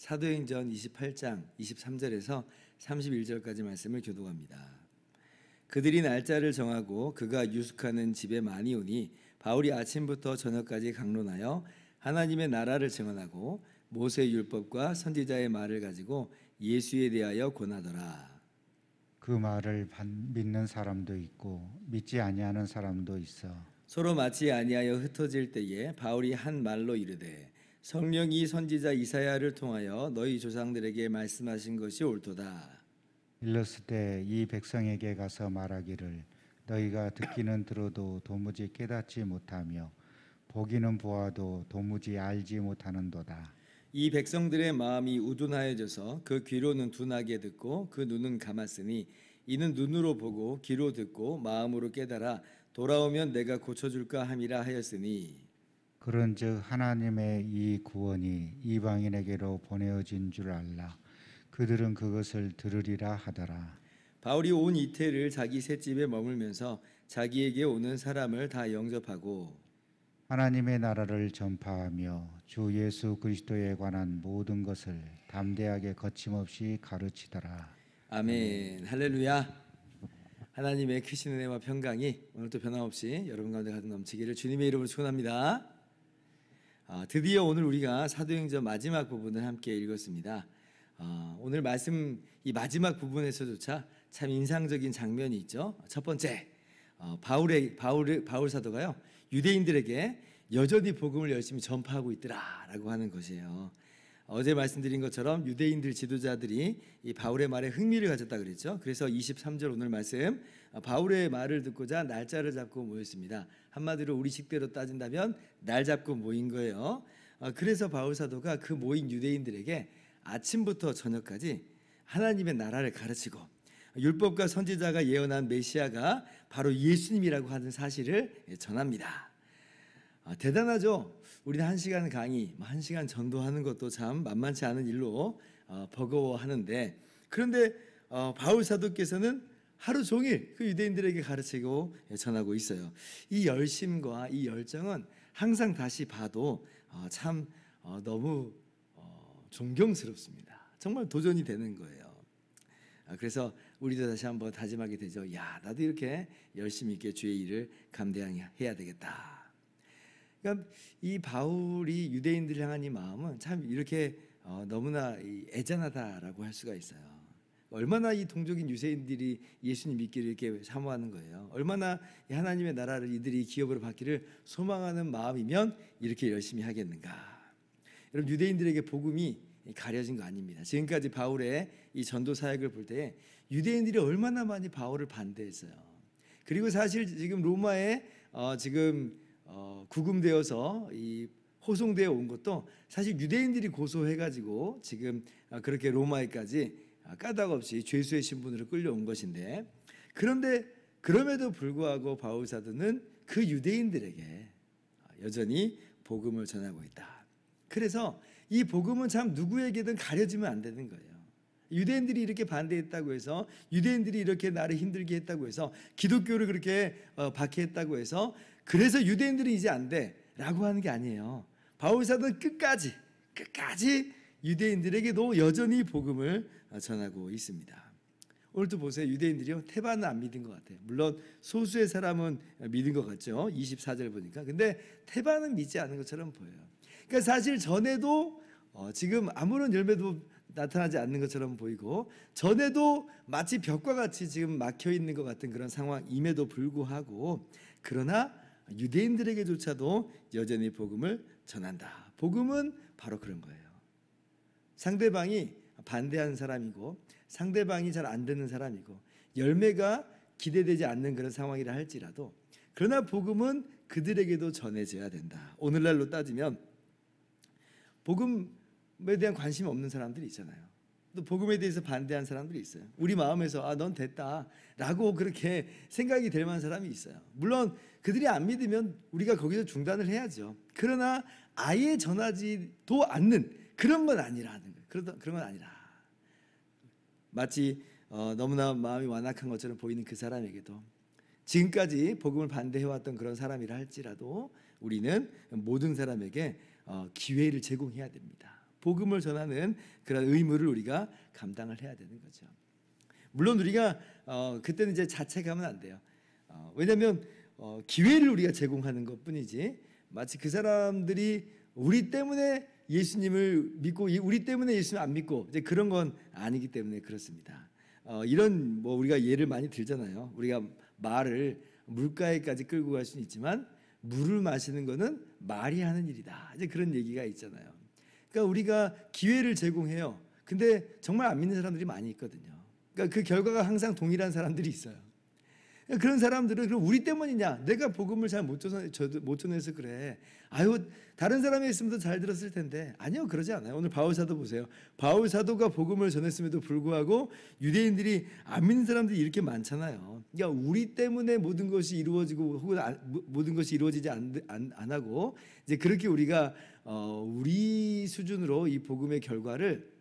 사도행전 28장 23절에서 31절까지 말씀을 교독합니다. 그들이 날짜를 정하고 그가 유숙하는 집에 많이 오니 바울이 아침부터 저녁까지 강론하여 하나님의 나라를 증언하고 모세의 율법과 선지자의 말을 가지고 예수에 대하여 권하더라. 그 말을 믿는 사람도 있고 믿지 아니하는 사람도 있어. 서로 맞지 아니하여 흩어질 때에 바울이 한 말로 이르되 성령이 선지자 이사야를 통하여 너희 조상들에게 말씀하신 것이 옳도다. 일렀을 때 이 백성에게 가서 말하기를 너희가 듣기는 들어도 도무지 깨닫지 못하며 보기는 보아도 도무지 알지 못하는도다. 이 백성들의 마음이 우둔하여져서 그 귀로는 둔하게 듣고 그 눈은 감았으니 이는 눈으로 보고 귀로 듣고 마음으로 깨달아 돌아오면 내가 고쳐줄까 함이라 하였으니 그런즉 하나님의 이 구원이 이방인에게로 보내어진 줄 알라. 그들은 그것을 들으리라 하더라. 바울이 온 이태를 자기 셋집에 머물면서 자기에게 오는 사람을 다 영접하고 하나님의 나라를 전파하며 주 예수 그리스도에 관한 모든 것을 담대하게 거침없이 가르치더라. 아멘. 할렐루야. 하나님의 크신 은혜와 평강이 오늘도 변함없이 여러분 가운데 가득 넘치기를 주님의 이름으로 축원합니다. 드디어 오늘 우리가 사도행전 마지막 부분을 함께 읽었습니다. 오늘 말씀 이 마지막 부분에서조차 참 인상적인 장면이 있죠. 첫 번째, 바울 사도가요 유대인들에게 여전히 복음을 열심히 전파하고 있더라라고 하는 것이에요. 어제 말씀드린 것처럼 유대인들 지도자들이 이 바울의 말에 흥미를 가졌다 그랬죠. 그래서 23절 오늘 말씀 바울의 말을 듣고자 날짜를 잡고 모였습니다. 한마디로 우리식대로 따진다면 날 잡고 모인 거예요. 그래서 바울 사도가 그 모인 유대인들에게 아침부터 저녁까지 하나님의 나라를 가르치고 율법과 선지자가 예언한 메시아가 바로 예수님이라고 하는 사실을 전합니다. 대단하죠. 우리는 1시간 강의, 1시간 전도하는 것도 참 만만치 않은 일로 버거워하는데 그런데 바울 사도께서는 하루 종일 그 유대인들에게 가르치고 전하고 있어요. 이 열심과 이 열정은 항상 다시 봐도 참 너무 존경스럽습니다. 정말 도전이 되는 거예요. 그래서 우리도 다시 한번 다짐하게 되죠. 야, 나도 이렇게 열심히 있게 주의 일을 감당해야 되겠다. 그러니까 이 바울이 유대인들 향한 이 마음은 참 이렇게 너무나 애잔하다라고 할 수가 있어요. 얼마나 이 동족인 유대인들이 예수님 믿기를 이렇게 사모하는 거예요. 얼마나 하나님의 나라를 이들이 기업으로 받기를 소망하는 마음이면 이렇게 열심히 하겠는가. 여러분 유대인들에게 복음이 가려진 거 아닙니다. 지금까지 바울의 이 전도 사역을 볼 때 유대인들이 얼마나 많이 바울을 반대했어요. 그리고 사실 지금 로마에 지금 구금되어서 이 호송되어 온 것도 사실 유대인들이 고소해가지고 지금 그렇게 로마에까지 까닭없이 죄수의 신분으로 끌려온 것인데 그런데 그럼에도 불구하고 바울 사도는 그 유대인들에게 여전히 복음을 전하고 있다. 그래서 이 복음은 참 누구에게든 가려지면 안 되는 거예요. 유대인들이 이렇게 반대했다고 해서 유대인들이 이렇게 나를 힘들게 했다고 해서 기독교를 그렇게 박해했다고 해서 그래서 유대인들은 이제 안 돼 라고 하는 게 아니에요. 바울 사도는 끝까지 유대인들에게도 여전히 복음을 전하고 있습니다. 오늘도 보세요. 유대인들이요 태반은 안 믿은 것 같아요. 물론 소수의 사람은 믿은 것 같죠. 24절 보니까. 근데 태반은 믿지 않은 것처럼 보여요. 그러니까 사실 전에도 지금 아무런 열매도 나타나지 않는 것처럼 보이고 전에도 마치 벽과 같이 지금 막혀 있는 것 같은 그런 상황임에도 불구하고 그러나 유대인들에게조차도 여전히 복음을 전한다. 복음은 바로 그런 거예요. 상대방이 반대하는 사람이고 상대방이 잘 안 듣는 사람이고 열매가 기대되지 않는 그런 상황이라 할지라도 그러나 복음은 그들에게도 전해져야 된다. 오늘날로 따지면 복음에 대한 관심이 없는 사람들이 있잖아요. 또 복음에 대해서 반대하는 사람들이 있어요. 우리 마음에서 넌 됐다 라고 그렇게 생각이 될 만한 사람이 있어요. 물론 그들이 안 믿으면 우리가 거기서 중단을 해야죠. 그러나 아예 전하지도 않는 그런 건 아니라는 거예요. 그런 건 아니라 마치 너무나 마음이 완악한 것처럼 보이는 그 사람에게도 지금까지 복음을 반대해왔던 그런 사람이라 할지라도 우리는 모든 사람에게 기회를 제공해야 됩니다. 복음을 전하는 그런 의무를 우리가 감당을 해야 되는 거죠. 물론 우리가 그때는 이제 자책하면 안 돼요. 왜냐하면 기회를 우리가 제공하는 것뿐이지 마치 그 사람들이 우리 때문에 예수님을 믿고 우리 때문에 예수님 안 믿고 이제 그런 건 아니기 때문에 그렇습니다. 이런 뭐 우리가 예를 많이 들잖아요. 우리가 말을 물가에까지 끌고 갈 수는 있지만 물을 마시는 거는 말이 하는 일이다. 이제 그런 얘기가 있잖아요. 그러니까 우리가 기회를 제공해요. 근데 정말 안 믿는 사람들이 많이 있거든요. 그러니까 그 결과가 항상 동일한 사람들이 있어요. 그런 사람들은 그럼 우리 때문이냐? 내가 복음을 잘 못 전해서 그래. 아유, 다른 사람이 있으면 더 잘 들었을 텐데. 아니요, 그러지 않아요. 오늘 바울 사도 보세요. 바울 사도가 복음을 전했음에도 불구하고 유대인들이 안 믿는 사람들이 이렇게 많잖아요. 그러니까 우리 때문에 모든 것이 이루어지고 혹은 모든 것이 이루어지지 안 하고 이제 그렇게 우리가 우리 수준으로 이 복음의 결과를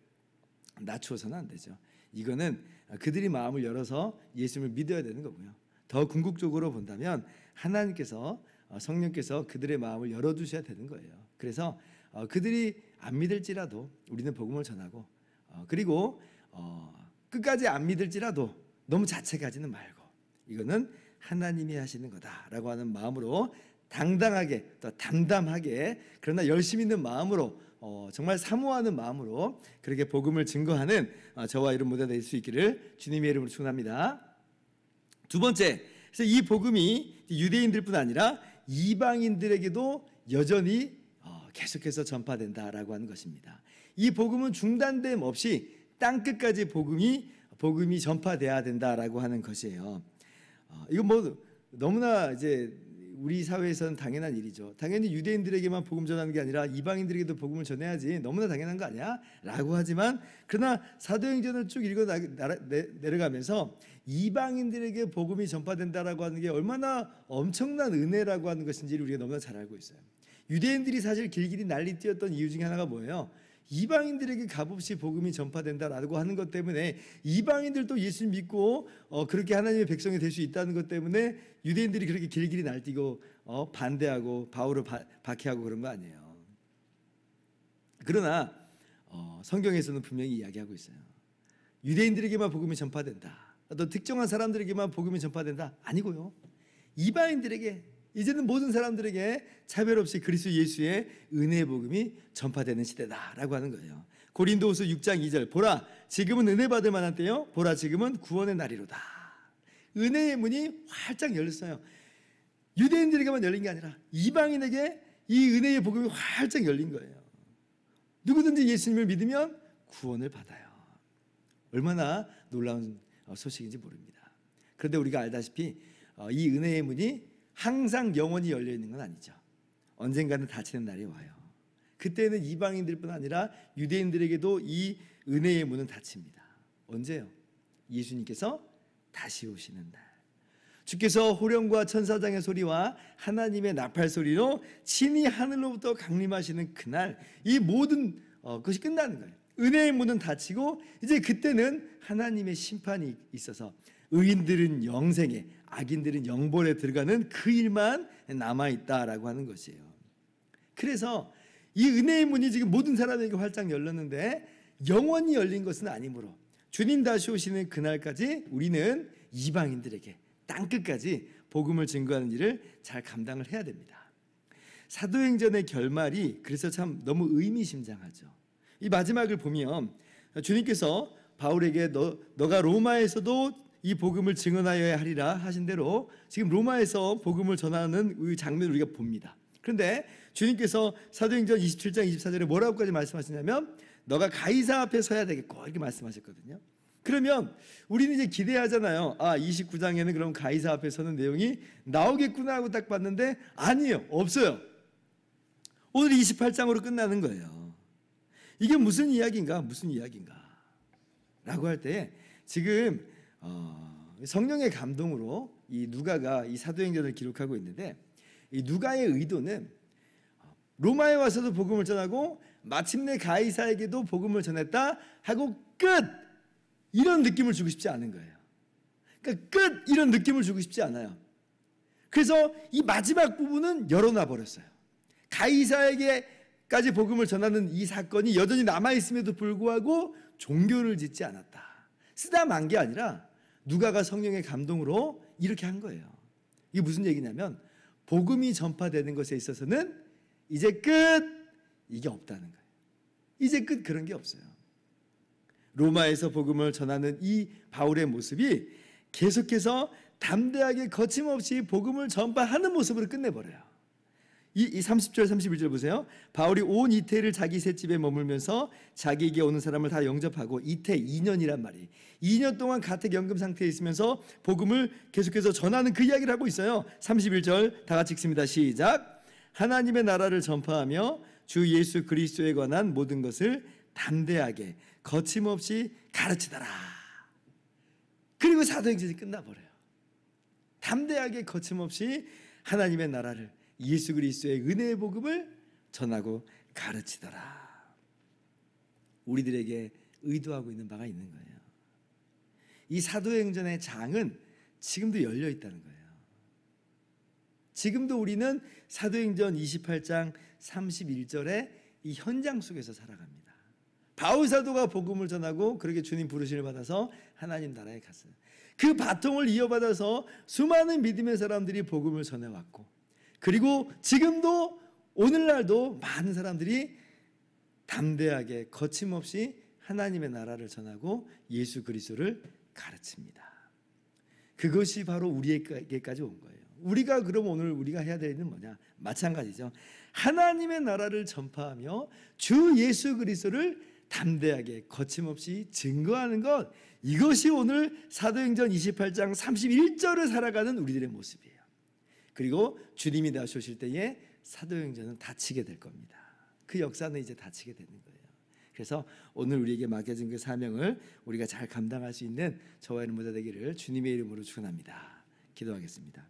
낮추어서는 안 되죠. 이거는 그들이 마음을 열어서 예수님을 믿어야 되는 거고요. 더 궁극적으로 본다면 하나님께서 성령께서 그들의 마음을 열어두셔야 되는 거예요. 그래서 그들이 안 믿을지라도 우리는 복음을 전하고 그리고 끝까지 안 믿을지라도 너무 자책하지는 말고 이거는 하나님이 하시는 거다라고 하는 마음으로 당당하게 또 담담하게 그러나 열심히 있는 마음으로 정말 사모하는 마음으로 그렇게 복음을 증거하는 저와 여러분 모두가 될 수 있기를 주님의 이름으로 축원합니다. 두 번째, 그래서 이 복음이 유대인들뿐 아니라 이방인들에게도 여전히 계속해서 전파된다라고 하는 것입니다. 이 복음은 중단됨 없이 땅 끝까지 복음이 전파돼야 된다라고 하는 것이에요. 이건 뭐 너무나 이제 우리 사회에서는 당연한 일이죠. 당연히 유대인들에게만 복음 전하는 게 아니라 이방인들에게도 복음을 전해야지 너무나 당연한 거 아니야? 라고 하지만 그러나 사도행전을 쭉 읽어 내려가면서 이방인들에게 복음이 전파된다라고 하는 게 얼마나 엄청난 은혜라고 하는 것인지를 우리가 너무나 잘 알고 있어요. 유대인들이 사실 길길이 난리 뛰었던 이유 중에 하나가 뭐예요? 이방인들에게 값없이 복음이 전파된다라고 하는 것 때문에 이방인들도 예수 믿고 그렇게 하나님의 백성이 될 수 있다는 것 때문에 유대인들이 그렇게 길길이 날뛰고 반대하고 바울을 박해하고 그런 거 아니에요. 그러나 성경에서는 분명히 이야기하고 있어요. 유대인들에게만 복음이 전파된다. 또 특정한 사람들에게만 복음이 전파된다. 아니고요. 이방인들에게 이제는 모든 사람들에게 차별 없이 그리스도 예수의 은혜의 복음이 전파되는 시대다라고 하는 거예요. 고린도후서 6장 2절 보라 지금은 은혜 받을 만한 때요 보라 지금은 구원의 날이로다. 은혜의 문이 활짝 열렸어요. 유대인들에게만 열린 게 아니라 이방인에게 이 은혜의 복음이 활짝 열린 거예요. 누구든지 예수님을 믿으면 구원을 받아요. 얼마나 놀라운 소식인지 모릅니다. 그런데 우리가 알다시피 이 은혜의 문이 항상 영원히 열려 있는 건 아니죠. 언젠가는 닫히는 날이 와요. 그때는 이방인들뿐 아니라 유대인들에게도 이 은혜의 문은 닫힙니다. 언제요? 예수님께서 다시 오시는 날. 주께서 호령과 천사장의 소리와 하나님의 나팔 소리로 친히 하늘로부터 강림하시는 그날 이 모든 것이 끝나는 거예요. 은혜의 문은 닫히고 이제 그때는 하나님의 심판이 있어서 의인들은 영생에 악인들은 영벌에 들어가는 그 일만 남아있다라고 하는 것이에요. 그래서 이 은혜의 문이 지금 모든 사람에게 활짝 열렸는데 영원히 열린 것은 아니므로 주님 다시 오시는 그날까지 우리는 이방인들에게 땅끝까지 복음을 증거하는 일을 잘 감당을 해야 됩니다. 사도행전의 결말이 그래서 참 너무 의미심장하죠. 이 마지막을 보면 주님께서 바울에게 너가 로마에서도 이 복음을 증언하여야 하리라 하신 대로 지금 로마에서 복음을 전하는 이 장면을 우리가 봅니다. 그런데 주님께서 사도행전 27장 24절에 뭐라고까지 말씀하시냐면 너가 가이사 앞에 서야 되겠고 이렇게 말씀하셨거든요. 그러면 우리는 이제 기대하잖아요. 29장에는 그럼 가이사 앞에 서는 내용이 나오겠구나 하고 딱 봤는데 아니에요. 없어요. 오늘 28장으로 끝나는 거예요. 이게 무슨 이야기인가? 라고 할 때 지금 성령의 감동으로 이 누가가 이 사도행전을 기록하고 있는데 이 누가의 의도는 로마에 와서도 복음을 전하고 마침내 가이사에게도 복음을 전했다 하고 끝 이런 느낌을 주고 싶지 않은 거예요. 그러니까 끝 이런 느낌을 주고 싶지 않아요. 그래서 이 마지막 부분은 열어놔 버렸어요. 가이사에게 까지 복음을 전하는 이 사건이 여전히 남아있음에도 불구하고 종교를 짓지 않았다. 쓰다 만 게 아니라 누가가 성령의 감동으로 이렇게 한 거예요. 이게 무슨 얘기냐면 복음이 전파되는 것에 있어서는 이제 끝! 이게 없다는 거예요. 이제 끝 그런 게 없어요. 로마에서 복음을 전하는 이 바울의 모습이 계속해서 담대하게 거침없이 복음을 전파하는 모습으로 끝내버려요. 이 30절 31절 보세요. 바울이 온 이태를 자기 셋집에 머물면서 자기에게 오는 사람을 다 영접하고 이태 2년이란 말이에요. 2년 동안 가택연금 상태에 있으면서 복음을 계속해서 전하는 그 이야기를 하고 있어요. 31절 다 같이 읽습니다. 시작. 하나님의 나라를 전파하며 주 예수 그리스도에 관한 모든 것을 담대하게 거침없이 가르치더라. 그리고 사도행전이 끝나버려요. 담대하게 거침없이 하나님의 나라를 예수 그리스도의 은혜의 복음을 전하고 가르치더라. 우리들에게 의도하고 있는 바가 있는 거예요. 이 사도행전의 장은 지금도 열려 있다는 거예요. 지금도 우리는 사도행전 28장 31절의 이 현장 속에서 살아갑니다. 바울 사도가 복음을 전하고 그렇게 주님 부르심을 받아서 하나님 나라에 갔어요. 그 바통을 이어받아서 수많은 믿음의 사람들이 복음을 전해왔고, 그리고 지금도 오늘날도 많은 사람들이 담대하게 거침없이 하나님의 나라를 전하고 예수 그리스도를 가르칩니다. 그것이 바로 우리에게까지 온 거예요. 우리가 그럼 오늘 우리가 해야 될 일은 뭐냐? 마찬가지죠. 하나님의 나라를 전파하며 주 예수 그리스도를 담대하게 거침없이 증거하는 것, 이것이 오늘 사도행전 28장 31절을 살아가는 우리들의 모습이에요. 그리고 주님이 다시 오실 때에 사도행전은 닫히게 될 겁니다. 그 역사는 이제 닫히게 되는 거예요. 그래서 오늘 우리에게 맡겨진 그 사명을 우리가 잘 감당할 수 있는 저와 여러분 모두 되기를 주님의 이름으로 축원합니다. 기도하겠습니다.